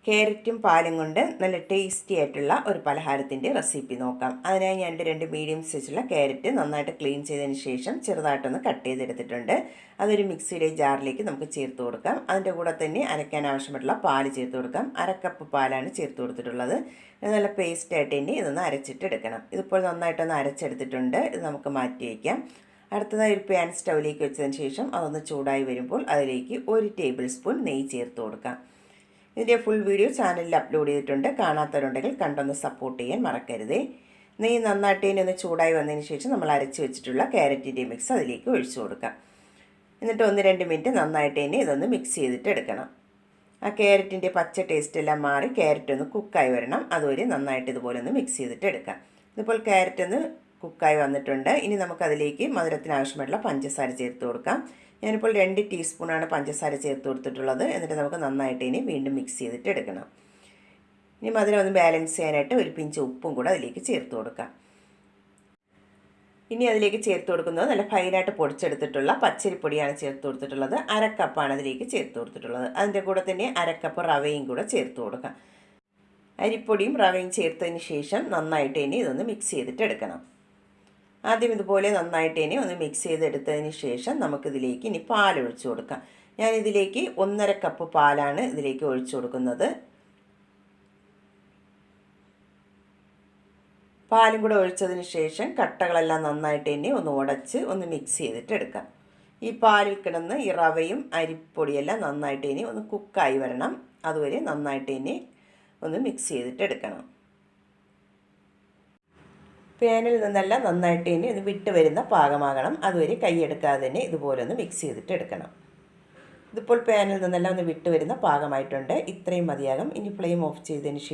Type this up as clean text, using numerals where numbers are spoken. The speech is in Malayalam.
ക്യാരറ്റും പാലും കൊണ്ട് നല്ല ടേസ്റ്റി ആയിട്ടുള്ള ഒരു പലഹാരത്തിൻ്റെ റെസിപ്പി നോക്കാം. അതിനായി ഞാൻ രണ്ട് മീഡിയം സൈസുള്ള ക്യാരറ്റ് നന്നായിട്ട് ക്ലീൻ ചെയ്തതിന് ശേഷം ചെറുതായിട്ടൊന്ന് കട്ട് ചെയ്തെടുത്തിട്ടുണ്ട്. അതൊരു മിക്സിയുടെ ജാറിലേക്ക് നമുക്ക് ചേർത്ത് കൊടുക്കാം. അതിൻ്റെ കൂടെ തന്നെ അരയ്ക്കാൻ ആവശ്യമായിട്ടുള്ള പാല് ചേർത്ത് കൊടുക്കാം. 1/2 കപ്പ് പാലാണ് ചേർത്ത് കൊടുത്തിട്ടുള്ളത്. നല്ല പേസ്റ്റായിട്ട് തന്നെ ഇതൊന്ന് അരച്ചിട്ട് എടുക്കണം. ഇതിപ്പോൾ നന്നായിട്ടൊന്ന് അരച്ചെടുത്തിട്ടുണ്ട്. ഇത് നമുക്ക് മാറ്റി വയ്ക്കാം. അടുത്തതായി ഒരു പാൻ സ്റ്റൗവിലേക്ക് വെച്ചതിന് ശേഷം അതൊന്ന് ചൂടായി വരുമ്പോൾ അതിലേക്ക് 1 ടേബിൾ സ്പൂൺ നെയ്യ് ചേർത്ത് കൊടുക്കാം. ഇതിൻ്റെ ഫുൾ വീഡിയോ ചാനലിൽ അപ്ലോഡ് ചെയ്തിട്ടുണ്ട്. കാണാത്തവരുണ്ടെങ്കിൽ കണ്ടൊന്ന് സപ്പോർട്ട് ചെയ്യാൻ മറക്കരുതേ. നെയ്യ് നന്നായിട്ട് ഒന്ന് ചൂടായി വന്നതിന് ശേഷം നമ്മൾ അരച്ച് വെച്ചിട്ടുള്ള ക്യാരറ്റിൻ്റെ മിക്സ് അതിലേക്ക് ഒഴിച്ചു കൊടുക്കാം. എന്നിട്ട് 1-2 മിനിറ്റ് നന്നായിട്ട് ഇതൊന്ന് മിക്സ് ചെയ്തിട്ട് എടുക്കണം. ആ ക്യാരറ്റിൻ്റെ പച്ച ടേസ്റ്റ് എല്ലാം മാറി ക്യാരറ്റ് ഒന്ന് കുക്കായി വരണം. അതുവരെ നന്നായിട്ട് ഇതുപോലെ ഒന്ന് മിക്സ് ചെയ്തിട്ട് എടുക്കാം. ഇതിപ്പോൾ ക്യാരറ്റ് ഒന്ന് കുക്കായി വന്നിട്ടുണ്ട്. ഇനി നമുക്കതിലേക്ക് മധുരത്തിന് ആവശ്യമായിട്ടുള്ള പഞ്ചസാര ചേർത്ത് കൊടുക്കാം. ഞാനിപ്പോൾ 2 ടീസ്പൂണാണ് പഞ്ചസാര ചേർത്ത് കൊടുത്തിട്ടുള്ളത്. എന്നിട്ട് നമുക്ക് നന്നായിട്ട് വീണ്ടും മിക്സ് ചെയ്തിട്ട് എടുക്കണം. ഇനി മധുരം ഒന്ന് ബാലൻസ് ചെയ്യാനായിട്ട് ഒരു പിഞ്ച് ഉപ്പും കൂടെ അതിലേക്ക് ചേർത്ത് കൊടുക്കാം. ഇനി അതിലേക്ക് ചേർത്ത് കൊടുക്കുന്നത് നല്ല ഫൈനായിട്ട് പൊടിച്ചെടുത്തിട്ടുള്ള പച്ചരിപ്പൊടിയാണ് ചേർത്ത് കൊടുത്തിട്ടുള്ളത്. 1/2 കപ്പാണ് അതിലേക്ക് ചേർത്ത് കൊടുത്തിട്ടുള്ളത്. അതിൻ്റെ കൂടെ തന്നെ 1/2 കപ്പ് റവയും കൂടെ ചേർത്ത് കൊടുക്കാം. അരിപ്പൊടിയും റവയും ചേർത്തതിന് ശേഷം നന്നായിട്ട് ഇതൊന്ന് മിക്സ് ചെയ്തിട്ട് എടുക്കണം. ആദ്യം ഇതുപോലെ നന്നായിട്ട് ഒന്ന് മിക്സ് ചെയ്തെടുത്തതിന് ശേഷം നമുക്കിതിലേക്ക് ഇനി പാലൊഴിച്ച് കൊടുക്കാം. ഞാനിതിലേക്ക് 1/2 കപ്പ് പാലാണ് ഇതിലേക്ക് ഒഴിച്ചു കൊടുക്കുന്നത്. പാലും കൂടെ ഒഴിച്ചതിന് ശേഷം കട്ടകളെല്ലാം നന്നായിട്ട് ഒന്ന് ഉടച്ച് ഒന്ന് മിക്സ് ചെയ്തിട്ട് എടുക്കാം. ഈ പാലിൽ കിടന്ന് ഈ റവയും അരിപ്പൊടിയെല്ലാം നന്നായിട്ട് ഒന്ന് കുക്കായി വരണം. അതുവരെ നന്നായിട്ട് ഒന്ന് മിക്സ് ചെയ്തിട്ട് എടുക്കണം. പാനിൽ നിന്നെല്ലാം നന്നായിട്ട് ഇത് വിട്ട് വരുന്ന പാകമാകണം. അതുവരെ കൈയെടുക്കാതെ തന്നെ ഇതുപോലെ ഒന്ന് മിക്സ് ചെയ്തിട്ട് എടുക്കണം. ഇതിപ്പോൾ പാനിൽ നിന്നെല്ലാം ഒന്ന് വിട്ട് വരുന്ന പാകമായിട്ടുണ്ട്. ഇത്രയും മതിയാകും. ഇനി ഫ്ലെയിം ഓഫ് ചെയ്തതിന് ശേഷം